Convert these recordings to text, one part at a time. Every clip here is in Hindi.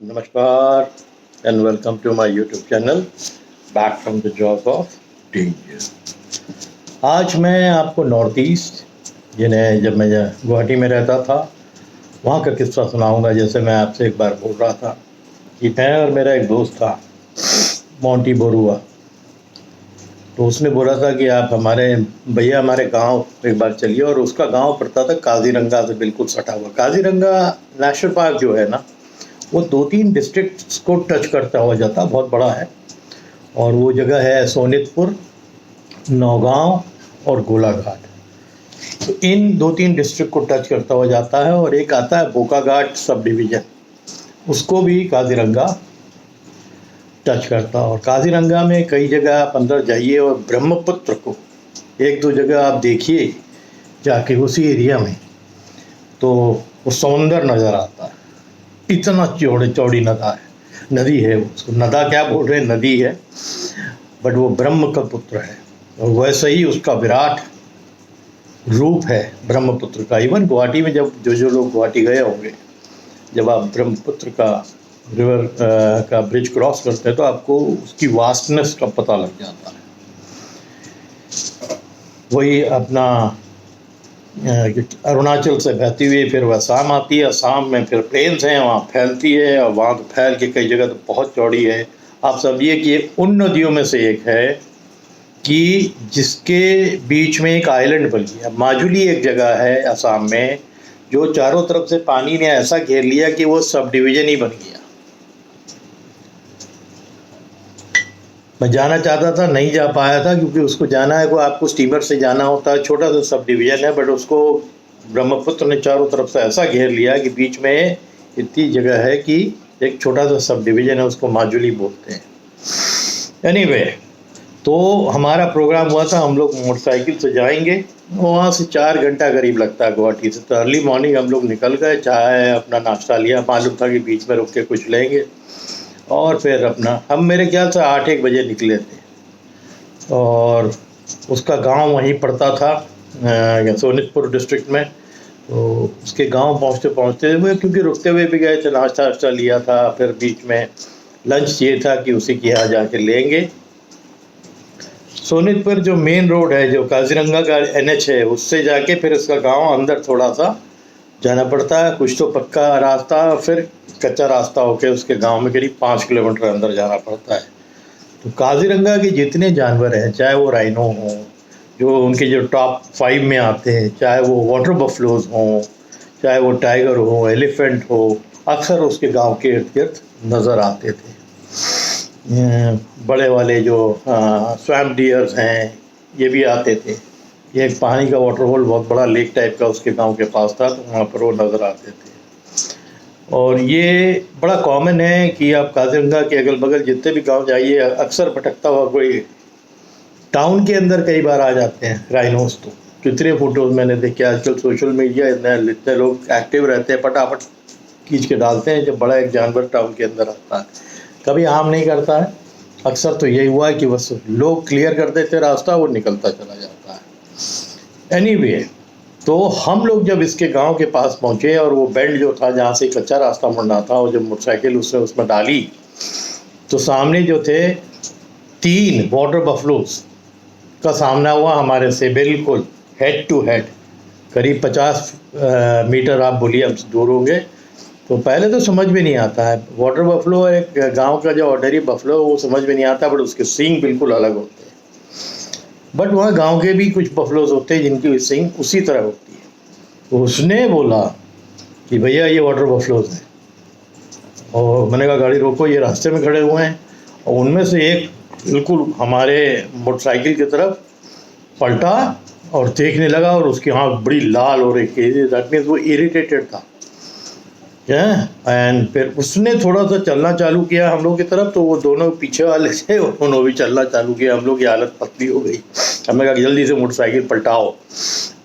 नमस्कार and welcome to my YouTube channel back from the job of danger. आज मैं आपको नॉर्थ ईस्ट जिन्हें जब मैं गुवाहाटी में रहता था वहाँ का किस्सा सुनाऊंगा। जैसे मैं आपसे एक बार बोल रहा था कि मैं और मेरा एक दोस्त था मोंटी बोरुआ, तो उसने बोला था कि आप हमारे गांव एक बार चलिए। और उसका गांव पड़ता था काजीरंगा से बिल्कुल सटा हुआ। काजीरंगा नेशनल पार्क जो है ना, वो 2-3 डिस्ट्रिक्ट्स को टच करता हुआ जाता, बहुत बड़ा है। और वो जगह है सोनितपुर, नौगांव और गोलाघाट। तो इन 2-3 डिस्ट्रिक्ट को टच करता हुआ जाता है। और एक आता है बोकाघाट सब डिवीज़न, उसको भी काजीरंगा टच करता। और काजीरंगा में कई जगह आप अंदर जाइए और ब्रह्मपुत्र को 1-2 जगह आप देखिए जाके उसी एरिया में, तो वो समुंदर नज़र आता है। इतना चौड़ी नदी है। उसको नदा क्या बोल रहे हैं, नदी है, बट वो ब्रह्म का पुत्र है। और वैसे ही उसका विराट रूप है ब्रह्मपुत्र का। इवन गुवाहाटी में जब जो लोग गुवाहाटी गए होंगे, जब आप ब्रह्मपुत्र का रिवर का ब्रिज क्रॉस करते हैं तो आपको उसकी वास्टनेस का पता लग जाता है। वही अपना अरुणाचल से बहती हुई फिर वह असम आती है। असम में फिर प्लेन्स हैं, वहाँ फैलती है और वहाँ तो फैल के कई जगह तो बहुत चौड़ी है। आप समझिए कि ये उन नदियों में से एक है कि जिसके बीच में एक आइलैंड बन गया। माजुली एक जगह है असम में, जो चारों तरफ से पानी ने ऐसा घेर लिया कि वो सब डिवीज़न ही बन गया। मैं जाना चाहता था, नहीं जा पाया था, क्योंकि उसको जाना है, को आपको स्टीमर से जाना होता है। छोटा सा सब डिवीज़न है, बट उसको ब्रह्मपुत्र ने चारों तरफ से ऐसा घेर लिया कि बीच में इतनी जगह है कि एक छोटा सा सब डिवीज़न है, उसको माजुली बोलते हैं। एनीवे, तो हमारा प्रोग्राम हुआ था, हम लोग मोटरसाइकिल से जाएंगे। वहाँ से 4 घंटा करीब लगता है गुवाहाटी से। तो अर्ली मॉर्निंग हम लोग निकल गए, चाय अपना नाश्ता लिया, मालूम था कि बीच में रुक के कुछ लेंगे। और फिर अपना हम मेरे ख्याल से 8-1 बजे निकले थे। और उसका गांव वहीं पड़ता था सोनितपुर डिस्ट्रिक्ट में। तो उसके गांव पहुंचते हुए, क्योंकि रुकते हुए भी गए थे, नाश्ता वाश्ता लिया था, फिर बीच में लंच चाहिए था कि उसी के यहाँ जाके लेंगे। सोनितपुर जो मेन रोड है, जो काजीरंगा का NH है, उससे जाके फिर उसका गांव अंदर थोड़ा सा जाना पड़ता है। कुछ तो पक्का रास्ता, फिर कच्चा रास्ता होके उसके गांव में करीब 5 किलोमीटर अंदर जाना पड़ता है। तो काजीरंगा के जितने जानवर हैं, चाहे वो राइनो हों, जो उनके जो टॉप 5 में आते हैं, चाहे वो वाटर बफलोज हों, चाहे वो टाइगर हो, एलिफेंट हो, अक्सर उसके गांव के इर्द गिर्द नज़र आते थे। बड़े वाले जो स्वैम्प डियर्स हैं, ये भी आते थे। ये एक पानी का वाटरफॉल बहुत बड़ा लेक टाइप का उसके गांव के पास था, तो वहाँ पर वो नज़र आते थे। और ये बड़ा कॉमन है कि आप काजीरंगा के अगल बगल जितने भी गांव जाइए, अक्सर भटकता हुआ कोई टाउन के अंदर कई बार आ जाते हैं राइनोस। तो कितने फोटोज़ मैंने देखे। आजकल सोशल मीडिया इतने लोग एक्टिव रहते हैं, फटाफट खींच के डालते हैं जब बड़ा एक जानवर टाउन के अंदर आता है। कभी आम नहीं करता है। अक्सर तो यही हुआ है कि बस लोग क्लियर कर देते रास्ता, वो निकलता चला जाता है। एनीवे, तो हम लोग जब इसके गांव के पास पहुंचे और वो बेंड जो था जहाँ से कच्चा रास्ता मुड़ना था, और जब मोटरसाइकिल उसमें डाली, तो सामने जो थे 3 वाटर बफलोज का सामना हुआ हमारे से, बिल्कुल हेड टू हेड। करीब 50 मीटर आप बोलिए हम दूर होंगे। तो पहले तो समझ में नहीं आता है, वाटर बफलो एक गांव का जो ऑर्डनरी बफलो वो समझ में नहीं आता, बट उसके सींग बिल्कुल अलग होते हैं। बट वहाँ गांव के भी कुछ बफलोज होते हैं जिनकी सींग उसी तरह होती है। तो उसने बोला कि भैया ये वाटर बफलोज हैं। और मैंने कहा गाड़ी रोको, ये रास्ते में खड़े हुए हैं। और उनमें से एक बिल्कुल हमारे मोटरसाइकिल की तरफ पलटा और देखने लगा, और उसकी आँख बड़ी लाल हो रही थी। दैट मीन्स वो इरिटेटेड था। एंड फिर उसने थोड़ा सा चलना चालू किया हम लोग की तरफ, तो वो दोनों पीछे वाले थे, उन्होंने भी चलना चालू किया। हम लोग की हालत पतली हो गई। हमने कहा जल्दी से मोटरसाइकिल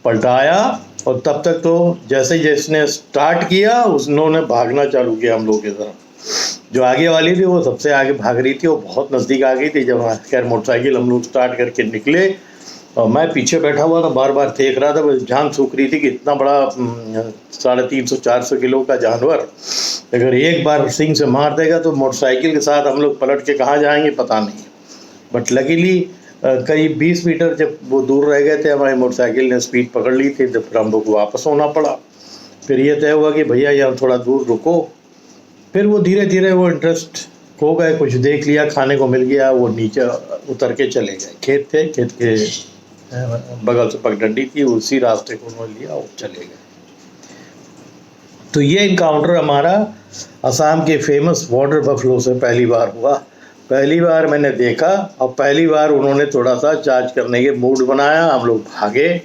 पलटाया। और तब तक तो जैसे जिसने स्टार्ट किया उन्होंने भागना चालू किया हम लोग की तरफ। जो आगे वाली थी वो सबसे आगे भाग रही थी, वो बहुत नज़दीक आ गई थी। जब खैर मोटरसाइकिल हम लोग स्टार्ट करके निकले, और मैं पीछे बैठा हुआ था, बार बार देख रहा था, बस जान सूख रही थी कि इतना बड़ा 350-400 किलो का जानवर अगर एक बार सिंग से मार देगा तो मोटरसाइकिल के साथ हम लोग पलट के कहाँ जाएंगे पता नहीं। बट लकीली करीब 20 मीटर जब वो दूर रह गए थे, हमारी मोटरसाइकिल ने स्पीड पकड़ ली थी, तो फिर हम लोग को वापस होना पड़ा। फिर ये तय हुआ कि भैया यहाँ थोड़ा दूर रुको। फिर वो धीरे धीरे वो इंटरेस्ट खो गए, कुछ देख लिया, खाने को मिल गया, वो नीचे उतर के चले गए। खेत थे, खेत के बगल से पगडंडी थी, उसी रास्ते को उन्होंने लिया और चले गए। तो ये इनकाउंटर हमारा असम के फेमस वाटर बफलो से पहली बार हुआ। पहली बार मैंने देखा और पहली बार उन्होंने थोड़ा सा चार्ज करने के मूड बनाया, हम लोग भागे,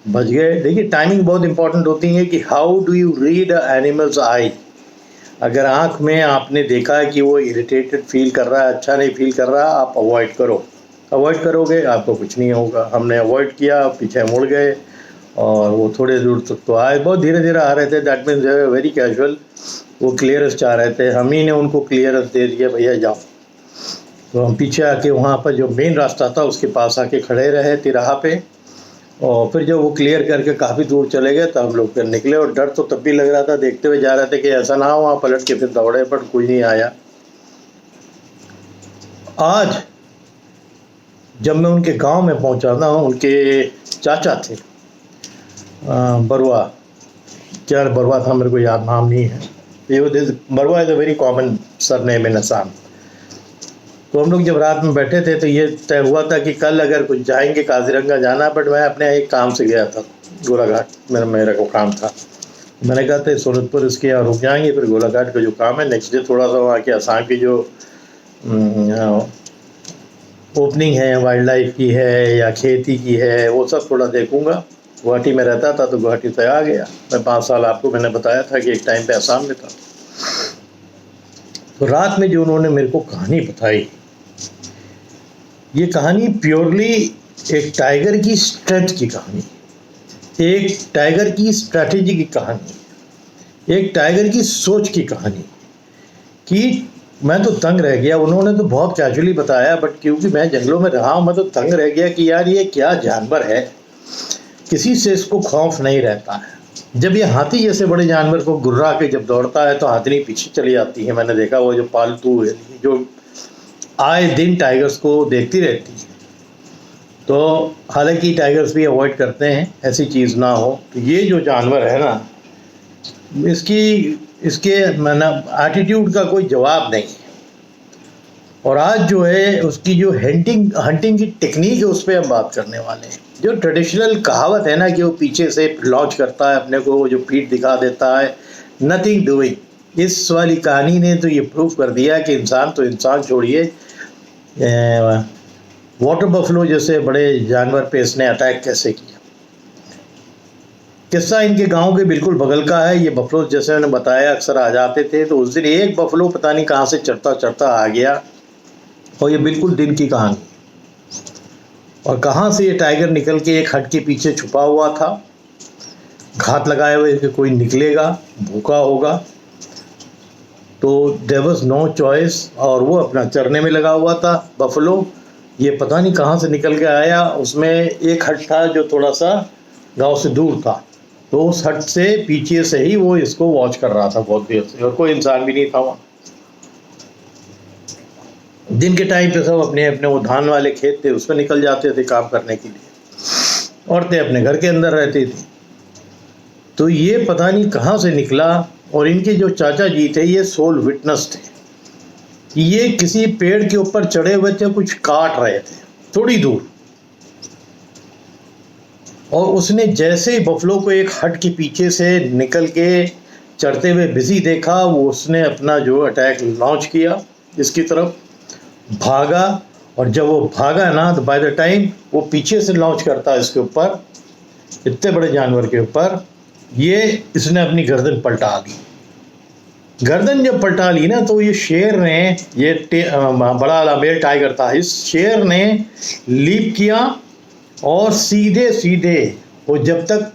बच गए। देखिए टाइमिंग बहुत इंपॉर्टेंट होती है कि how do you read animals आई। अगर आँख में आपने देखा है कि वो इरिटेटेड फील कर रहा है, अच्छा नहीं फील कर रहा, आप अवॉइड करो। अवॉइड करोगे आपको कुछ नहीं होगा। हमने अवॉइड किया, पीछे मुड़ गए और वो थोड़े दूर तक तो आए, बहुत धीरे धीरे आ रहे थे। दैट मीन्स वेरी कैजुअल, वो क्लियरेंस चाह रहे थे, हम ही ने उनको क्लियरेंस दे दिया, भैया जाओ। तो हम पीछे आके वहाँ पर जो मेन रास्ता था उसके पास आके खड़े रहे तिराहा पे, और फिर जब वो क्लियर करके काफ़ी दूर चले गए तो हम लोग फिर निकले। और डर तो तब भी लग रहा था, देखते हुए जा रहे थे कि ऐसा ना हो, वहाँ पलट के फिर दौड़े, पर कोई नहीं आया। आज जब मैं उनके गांव में पहुंचा था, उनके चाचा थे बरुआ, क्या बरुआ था मेरे को याद नाम नहीं है, ये Barua is a very common surname in Assam. तो हम लोग जब रात में बैठे थे तो ये तय हुआ था कि कल अगर कुछ जाएंगे, काजीरंगा जाना, बट मैं अपने एक काम से गया था गोलाघाट, मेरा को काम था। मैंने कहा था सोनतपुर इसके यहाँ रुक जाएंगे, फिर गोलाघाट का जो काम है नेक्स्ट डे थोड़ा सा वहाँ के असम की जो ओपनिंग है वाइल्ड लाइफ की है या खेती की है, वो सब थोड़ा देखूंगा। गुवाहाटी में रहता था तो गुवाहाटी से आ गया मैं। 5 साल आपको मैंने बताया था कि एक टाइम पे असम में था। तो रात में जो उन्होंने मेरे को कहानी बताई, ये कहानी प्योरली एक टाइगर की स्ट्रेंथ की कहानी, एक टाइगर की स्ट्रैटेजी की कहानी, एक टाइगर की सोच की कहानी कि मैं तो तंग रह गया। उन्होंने तो बहुत कैजुअली बताया, बट क्योंकि मैं जंगलों में रहा हूँ, मैं तो तंग रह गया कि यार ये क्या जानवर है, किसी से इसको खौफ नहीं रहता है। जब ये हाथी जैसे बड़े जानवर को गुर्रा के जब दौड़ता है तो हाथनी पीछे चली जाती है। मैंने देखा वो जो पालतू है जो आए दिन टाइगर्स को देखती रहती है। तो हालांकि टाइगर्स भी अवॉइड करते हैं ऐसी चीज़ ना हो। तो ये जो जानवर है ना, इसके मतलब एटीट्यूड का कोई जवाब नहीं है। और आज जो है उसकी जो हंटिंग की टेक्निक है उस पर हम बात करने वाले हैं। जो ट्रेडिशनल कहावत है ना कि वो पीछे से लॉन्च करता है अपने को, जो पीठ दिखा देता है, नथिंग डूइंग, इस वाली कहानी ने तो ये प्रूफ कर दिया कि इंसान छोड़िए, वाटर बफलो जैसे बड़े जानवर पे इसने अटैक कैसे किया। किस्सा इनके गांव के बिल्कुल बगल का है। ये बफलो जैसे मैंने बताया अक्सर आ जाते थे, तो उस दिन एक बफलो पता नहीं कहाँ से चढ़ता आ गया, और ये बिल्कुल दिन की कहानी। और कहाँ से ये टाइगर निकल के एक हट के पीछे छुपा हुआ था, घात लगाए हुए कि कोई निकलेगा, भूखा होगा। तो देयर वाज नो चॉइस, और वो अपना चरने में लगा हुआ था बफलो। ये पता नहीं कहाँ से निकल के आया। उसमें एक हट था जो थोड़ा सा गांव से दूर था, तो उस हट से पीछे से ही वो इसको वॉच कर रहा था बहुत देर से, और कोई इंसान भी नहीं था वहाँ। दिन के टाइम पे सब अपने अपने वो धान वाले खेत थे उसमें निकल जाते थे काम करने के लिए, औरतें अपने घर के अंदर रहती थी। तो ये पता नहीं कहाँ से निकला। और इनके जो चाचा जी थे ये सोल विटनेस थे कि ये किसी पेड़ के ऊपर चढ़े हुए थे, कुछ काट रहे थे थोड़ी दूर, और उसने जैसे ही बफलो को एक हट के पीछे से निकल के चढ़ते हुए बिजी देखा, वो उसने अपना जो अटैक लॉन्च किया, इसकी तरफ भागा। और जब वो भागा ना, तो बाय द टाइम वो पीछे से लॉन्च करता है इसके ऊपर, इतने बड़े जानवर के ऊपर, ये इसने अपनी गर्दन पलटा ली। गर्दन जब पलटा ली ना, तो ये शेर ने, ये बड़ा लंबेर टाइगर था, इस शेर ने लीप किया और सीधे सीधे वो जब तक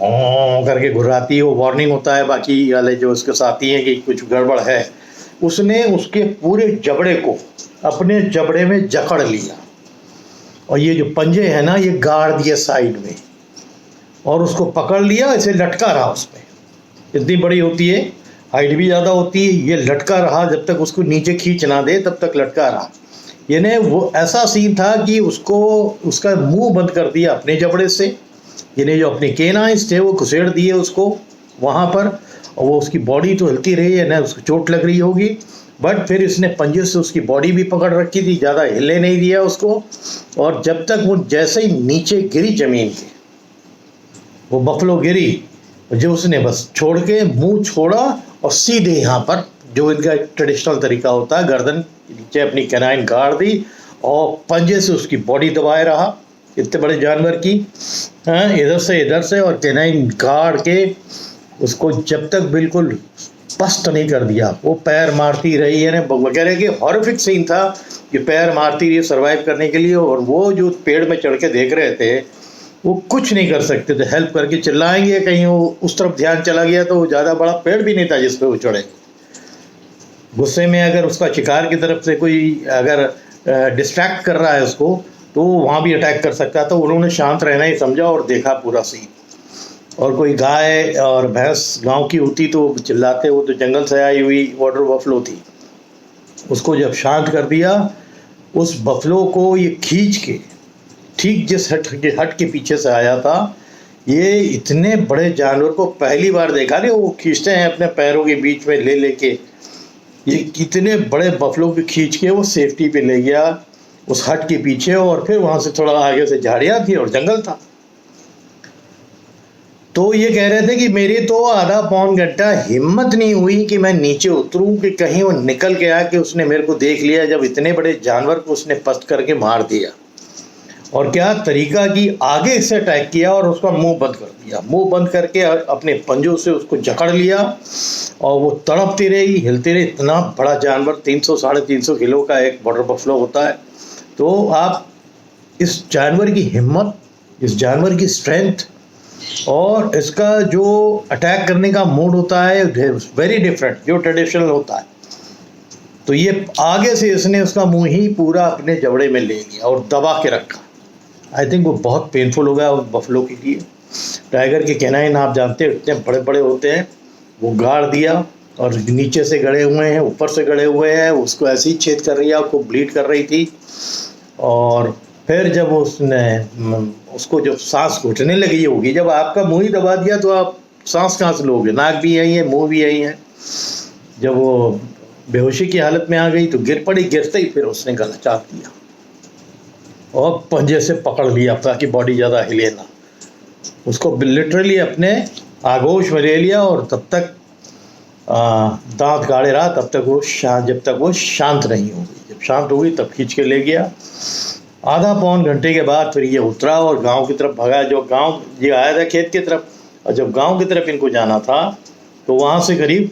करके घुर्राती है, वो वार्निंग होता है बाकी वाले जो उसके साथी हैं कि कुछ गड़बड़ है, उसने उसके पूरे जबड़े को अपने जबड़े में जकड़ लिया और ये जो पंजे हैं ना, ये गाड़ दिए साइड में, और उसको पकड़ लिया, ऐसे लटका रहा उसमें। इतनी बड़ी होती है, हाइट भी ज़्यादा होती है, ये लटका रहा जब तक उसको नीचे खींच ना दे, तब तक लटका रहा। यानी वो ऐसा सीन था कि उसको उसका मुंह बंद कर दिया अपने जबड़े से, यानी जो अपने केनाइंस थे वो घुसेड़ दिए उसको वहाँ पर, और वो उसकी बॉडी तो हिलती रही है ना, उसको चोट लग रही होगी, बट फिर इसने पंजे से उसकी बॉडी भी पकड़ रखी थी, ज़्यादा हिले नहीं दिया उसको। और जब तक वो जैसे ही नीचे गिरी ज़मीन पे, वो बफलो गिरी, जो उसने बस छोड़ के मुंह छोड़ा और सीधे यहाँ पर, जो इनका ट्रेडिशनल तरीका होता है, गर्दन नीचे अपनी कैनाइन गाड़ दी और पंजे से उसकी बॉडी दबाए रहा, इतने बड़े जानवर की, हाँ, इधर से और कैनाइन गाड़ के उसको जब तक बिल्कुल पस्त नहीं कर दिया। वो पैर मारती रही है ना, वगैरह के हॉरिफिक सीन था कि पैर मारती रही सर्वाइव करने के लिए। और वो जो पेड़ में चढ़ के देख रहे थे, वो कुछ नहीं कर सकते थे, हेल्प करके चिल्लाएंगे, कहीं वो उस तरफ ध्यान चला गया तो ज़्यादा बड़ा पेड़ भी नहीं था जिस पे वो चढ़े। गुस्से में अगर उसका शिकार की तरफ से कोई अगर डिस्ट्रैक्ट कर रहा है उसको, तो वहाँ भी अटैक कर सकता था। उन्होंने शांत रहना ही समझा और देखा पूरा सीन। और कोई गाय और भैंस गांव की होती तो चिल्लाते, वो तो जंगल से आई हुई वाटर बफलो थी। उसको जब शांत कर दिया, उस बफलो को ये खींच के ठीक जिस हट के पीछे से आया था, ये इतने बड़े जानवर को पहली बार देखा नहीं। वो खींचते हैं अपने पैरों के बीच में ले लेके, ये इतने बड़े बफलो को खींच के वो सेफ्टी पे ले गया उस हट के पीछे। और फिर वहाँ से थोड़ा आगे से झाड़ियाँ थी और जंगल था। तो ये कह रहे थे कि मेरी तो आधा पौन घंटा हिम्मत नहीं हुई कि मैं नीचे उतरूं कि कहीं वो निकल के आया कि उसने मेरे को देख लिया, जब इतने बड़े जानवर को उसने पस्त करके मार दिया। और क्या तरीका कि आगे से अटैक किया और उसका मुंह बंद कर दिया, मुंह बंद करके अपने पंजों से उसको जकड़ लिया और वो तड़पती रही, हिलती रही। इतना बड़ा जानवर, 300 साढ़े 300 किलो का एक वाटर बफलो होता है। तो आप इस जानवर की हिम्मत, इस जानवर की स्ट्रेंथ और इसका जो अटैक करने का मूड होता है, वेरी डिफरेंट जो ट्रेडिशनल होता है। तो ये आगे से इसने उसका मुंह ही पूरा अपने जबड़े में ले लिया और दबा के रखा। आई थिंक वो बहुत पेनफुल हो गया उस बफलो के लिए। टाइगर के कैनाइन आप जानते हैं इतने बड़े बड़े होते हैं। वो गाड़ दिया और नीचे से गड़े हुए हैं, ऊपर से गड़े हुए हैं, उसको ऐसे ही छेद कर रही है, उसको ब्लीड कर रही थी। और फिर जब उसको जब सांस घुटने लगी होगी, जब आपका मुंह ही दबा दिया तो आप सांस कहाँ से लोगे, नाक भी यही है, मुंह भी यही है। जब वो बेहोशी की हालत में आ गई तो गिर पड़ी, गिरते ही फिर उसने गला चाट दिया और पंजे से पकड़ लिया ताकि बॉडी ज़्यादा हिले ना। उसको लिटरली अपने आगोश में ले लिया और तब तक दांत गाड़े रहा, तब तक वो जब तक वो शांत नहीं होगी। जब शांत हो गई तब खींच के ले गया। आधा पौन घंटे के बाद फिर ये उतरा और गांव की तरफ भगा। जो गांव ये आया था खेत की तरफ, और जब गांव की तरफ इनको जाना था तो वहाँ से करीब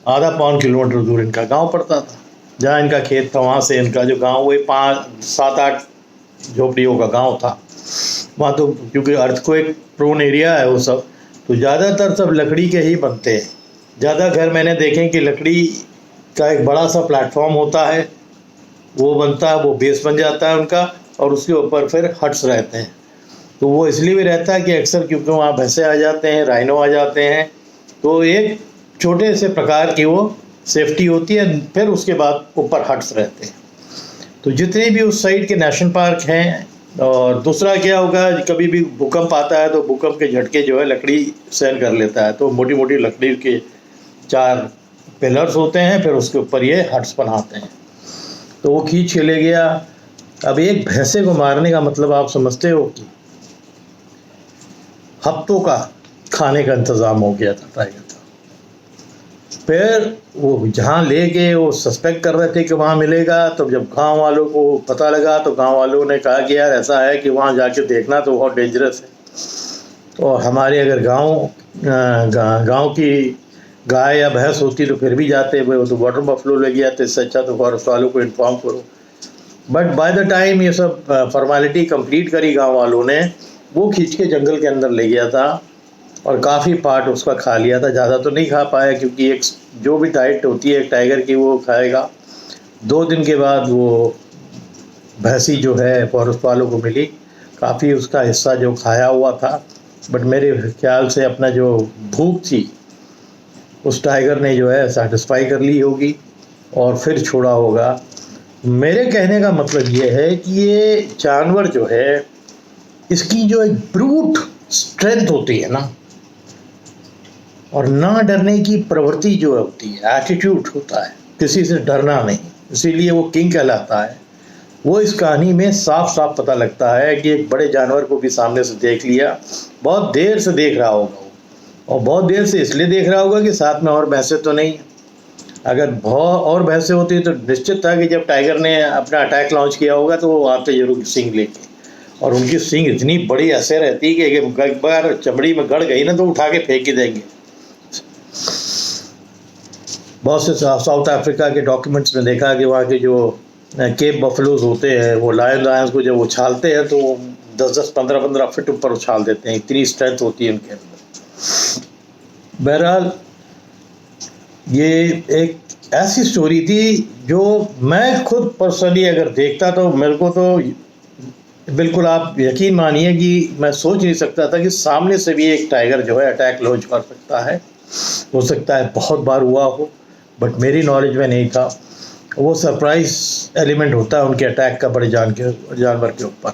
आधा पौन किलोमीटर दूर इनका गांव पड़ता था। जहाँ इनका खेत था वहाँ से इनका जो गांव, वो 5-7-8 झोपड़ियों का गांव था। वहाँ तो क्योंकि अर्थक्वेक प्रोन एरिया है वो सब, तो ज़्यादातर सब लकड़ी के ही बनते हैं। ज़्यादा घर मैंने देखे कि लकड़ी का एक बड़ा सा प्लेटफॉर्म होता है, वो बनता है, वो बेस बन जाता है उनका, और उसके ऊपर फिर हट्स रहते हैं। तो वो इसलिए भी रहता है कि अक्सर क्योंकि वहाँ भैंसे आ जाते हैं, राइनो आ जाते हैं, तो एक छोटे से प्रकार की वो सेफ्टी होती है। फिर उसके बाद ऊपर हट्स रहते हैं। तो जितने भी उस साइड के नेशनल पार्क हैं। और दूसरा क्या होगा, कभी भी भूकंप आता है तो भूकंप के झटके जो है लकड़ी सहन कर लेता है, तो मोटी मोटी लकड़ी के 4 पिलर्स होते हैं, फिर उसके ऊपर ये हट्स बनाते हैं। तो वो खींच के ले गया। अब एक भैंसे को मारने का मतलब आप समझते हो कि हफ्तों का खाने का इंतज़ाम हो गया था टाइगर का। फिर वो जहाँ ले गए वो सस्पेक्ट कर रहे थे कि वहाँ मिलेगा। तो जब गांव वालों को पता लगा तो गांव वालों ने कहा कि यार ऐसा है कि वहाँ जाके देखना तो बहुत डेंजरस है। और हमारे अगर गांव की गाय या भैंस होती तो फिर भी जाते, वो तो वाटर बफलो ले गया, तो इससे अच्छा तो फॉरेस्ट वालों को इन्फॉर्म करो। बट बाय द टाइम ये सब फॉर्मेलिटी कंप्लीट करी गांव वालों ने, वो खींच के जंगल के अंदर ले गया था और काफ़ी पार्ट उसका खा लिया था। ज़्यादा तो नहीं खा पाया क्योंकि एक जो भी डाइट होती है एक टाइगर की वो खाएगा। 2 दिन के बाद वो भैंसी जो है फॉरेस्ट वालों को मिली, काफ़ी उसका हिस्सा जो खाया हुआ था, बट मेरे ख्याल से अपना जो भूख थी उस टाइगर ने जो है सेटिस्फाई कर ली होगी और फिर छोड़ा होगा। मेरे कहने का मतलब ये है कि ये जानवर जो है, इसकी जो एक ब्रूट स्ट्रेंथ होती है ना, और ना डरने की प्रवृत्ति जो होती है, एटीट्यूड होता है, किसी से डरना नहीं, इसीलिए वो किंग कहलाता है। वो इस कहानी में साफ साफ पता लगता है कि एक बड़े जानवर को भी सामने से देख लिया, बहुत देर से देख रहा होगा वो, और बहुत देर से इसलिए देख रहा होगा कि साथ में और भैंसे तो नहीं। अगर बहुत और भैंसे होती तो निश्चित था कि जब टाइगर ने अपना अटैक लॉन्च किया होगा तो वो आते जरूर सींग लेके, और उनकी सींग इतनी बड़ी ऐसे रहती कि एक बार चमड़ी में गड़ गई ना तो उठा के फेंक ही देंगे। बहुत से साउथ अफ्रीका के डॉक्यूमेंट्स में देखा कि वहाँ के जो केप बफलोज होते हैं वो लायंस को जब उछालते हैं तो 10-10, 15-15 फीट ऊपर उछाल देते हैं, इतनी स्ट्रेंथ होती है उनके अंदर। बहरहाल ये एक ऐसी स्टोरी थी जो मैं खुद पर्सनली अगर देखता तो मेरे को तो बिल्कुल, आप यकीन मानिए कि मैं सोच नहीं सकता था कि सामने से भी एक टाइगर जो है अटैक लॉन्च कर सकता है। हो सकता है बहुत बार हुआ हो, बट मेरी नॉलेज में नहीं था। वो सरप्राइज एलिमेंट होता है उनके अटैक का बड़े जानवर के ऊपर।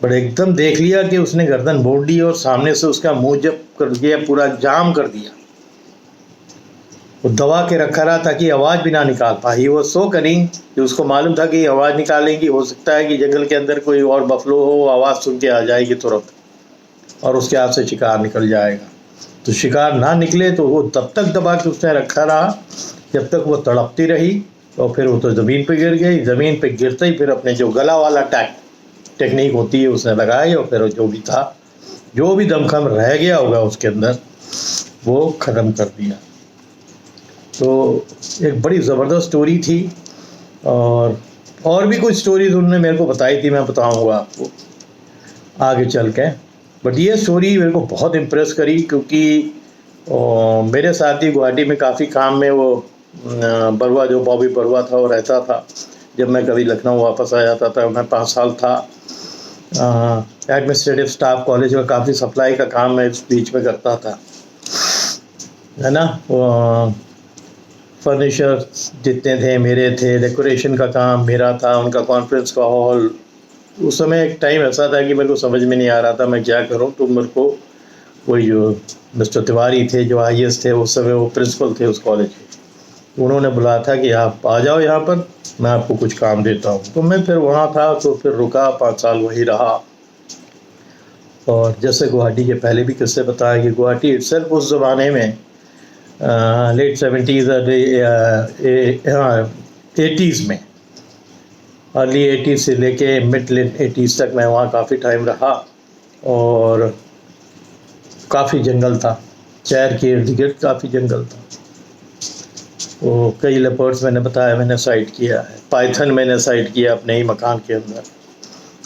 बट एकदम देख लिया कि उसने गर्दन मोड़ दी और सामने से उसका मुंह जब कर दिया, पूरा जाम कर दिया। वो दबा के रखा रहा ताकि आवाज़ भी ना निकाल पाए। वो सो कनिंग कि उसको मालूम था कि आवाज़ निकालेंगी, हो सकता है कि जंगल के अंदर कोई और बफलो हो, आवाज़ सुन के आ जाएगी तुरंत और उसके हाथ से शिकार निकल जाएगा। तो शिकार ना निकले तो वो तब तक दबा के उसने रखा रहा जब तक वो तड़पती रही, और फिर वो तो ज़मीन पे गिर गई। ज़मीन पे गिरते ही फिर अपने जो गला वाला टेक्निक होती है उसने लगाई, और फिर जो भी था, जो भी दमखम रह गया होगा उसके अंदर, वो ख़त्म कर दिया। तो एक बड़ी ज़बरदस्त स्टोरी थी, और भी कुछ स्टोरीज उन्होंने मेरे को बताई थी, मैं बताऊंगा आपको आगे चल के। बट ये स्टोरी मेरे को बहुत इम्प्रेस करी क्योंकि मेरे साथ ही गुवाहाटी में काफ़ी काम में वो बरुआ, जो बॉबी बरुआ था, वो रहता था। जब मैं कभी लखनऊ वापस आ जाता था, मैं 5 साल था, एडमिनिस्ट्रेटिव स्टाफ कॉलेज में काफ़ी सप्लाई का काम मैं इस बीच में करता था, है ना। फर्नीचर जितने थे मेरे थे, डेकोरेशन का काम मेरा था, उनका कॉन्फ्रेंस का हॉल। उस समय एक टाइम ऐसा था कि मेरे को समझ में नहीं आ रहा था मैं क्या करूं, तो मेरे को वही जो मिस्टर तिवारी थे, जो IAS थे उस समय, वो प्रिंसिपल थे उस कॉलेज के, उन्होंने बुलाया था कि आप आ जाओ यहाँ पर, मैं आपको कुछ काम देता हूँ। तो मैं फिर वहाँ था, तो फिर रुका, 5 साल वही रहा। और जैसे गुवाहाटी के पहले भी किस्से बताया कि गुवाहाटी इटसेल्फ उस ज़माने में लेट 70s 80s में, अर्ली 80s से लेके मिड लेट 80s तक मैं वहाँ काफ़ी टाइम रहा, और काफ़ी जंगल था, शहर के इर्द गिर्द काफ़ी जंगल था। वो कई लेपर्ड्स मैंने बताया मैंने साइट किया है, पाइथन मैंने साइट किया अपने ही मकान के अंदर।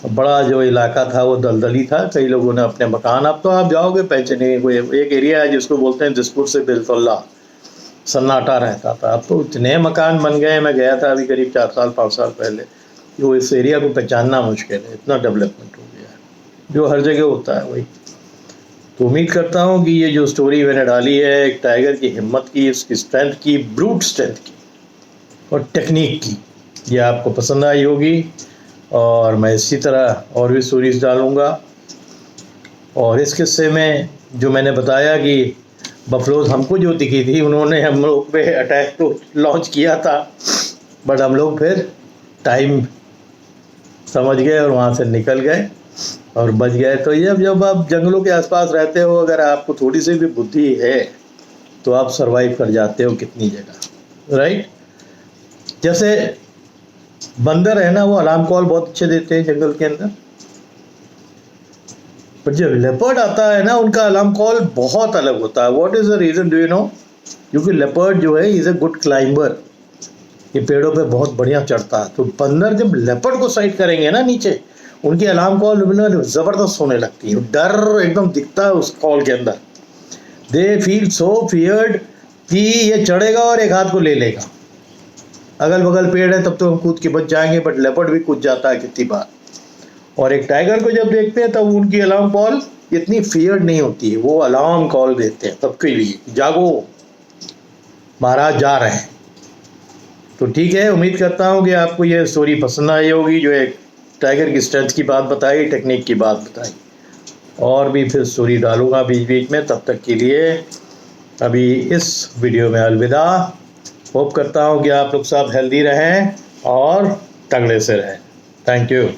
बड़ा जो इलाका था वो दलदली था, कई लोगों ने अपने मकान, अब तो आप जाओगे पहचानेंगे, कोई एक एरिया है जिसको बोलते हैं दिसपुर से बिलतुल्ला, सन्नाटा रहता था। अब तो इतने मकान बन गए, मैं गया था अभी करीब 4 साल 5 साल पहले, वो इस एरिया को पहचानना मुश्किल है, इतना डेवलपमेंट हो गया है, जो हर जगह होता है वही। तो उम्मीद करता हूँ कि ये जो स्टोरी मैंने डाली है एक टाइगर की हिम्मत की, इसकी स्ट्रेंथ की, ब्रूट स्ट्रेंथ की और टेक्निक की, ये आपको पसंद आई होगी। और मैं इसी तरह और भी स्टोरीज डालूँगा। और इस किस्से में जो मैंने बताया कि बफलोज हमको जो दिखी थी, उन्होंने हम लोग पे अटैक तो लॉन्च किया था, बट हम लोग फिर टाइम समझ गए और वहाँ से निकल गए और बच गए। तो ये जब आप जंगलों के आसपास रहते हो, अगर आपको थोड़ी सी भी बुद्धि है तो आप सरवाइव कर जाते हो कितनी जगह, राइट। जैसे बंदर है ना, वो अलार्म कॉल बहुत अच्छे देते हैं जंगल के अंदर, पर जब लेपर्ड आता है ना, उनका अलार्म कॉल बहुत अलग होता है। What is the reason, do you know? क्योंकि लेपर्ड जो है इज ए गुड क्लाइंबर, ये पेड़ों पे बहुत बढ़िया चढ़ता है। तो बंदर जब लेपर्ड को साइड करेंगे ना नीचे, उनकी अलार्म कॉल ज़बरदस्त होने लगती है, डर एकदम दिखता है उस कॉल के अंदर। दे फील सो फियर्ड कि ये चढ़ेगा और एक हाथ को ले लेगा। अगल बगल पेड़ है तब तो हम कूद के बच जाएंगे, बट लेपर्ड भी कूद जाता है कितनी बार। और एक टाइगर को जब देखते हैं तब उनकी अलार्म कॉल इतनी फियर्ड नहीं होती है, वो अलार्म कॉल देते हैं सबके लिए, जागो महाराज जा रहे हैं। तो ठीक है, उम्मीद करता हूँ कि आपको ये स्टोरी पसंद आई होगी, जो एक टाइगर की स्ट्रेंथ की बात बताई, टेक्निक की बात बताई। और भी फिर स्टोरी डालूंगा बीच बीच में। तब तक के लिए अभी इस वीडियो में अलविदा। होप करता हूँ कि आप लोग सब हेल्दी रहें और तगड़े से रहें। Thank you.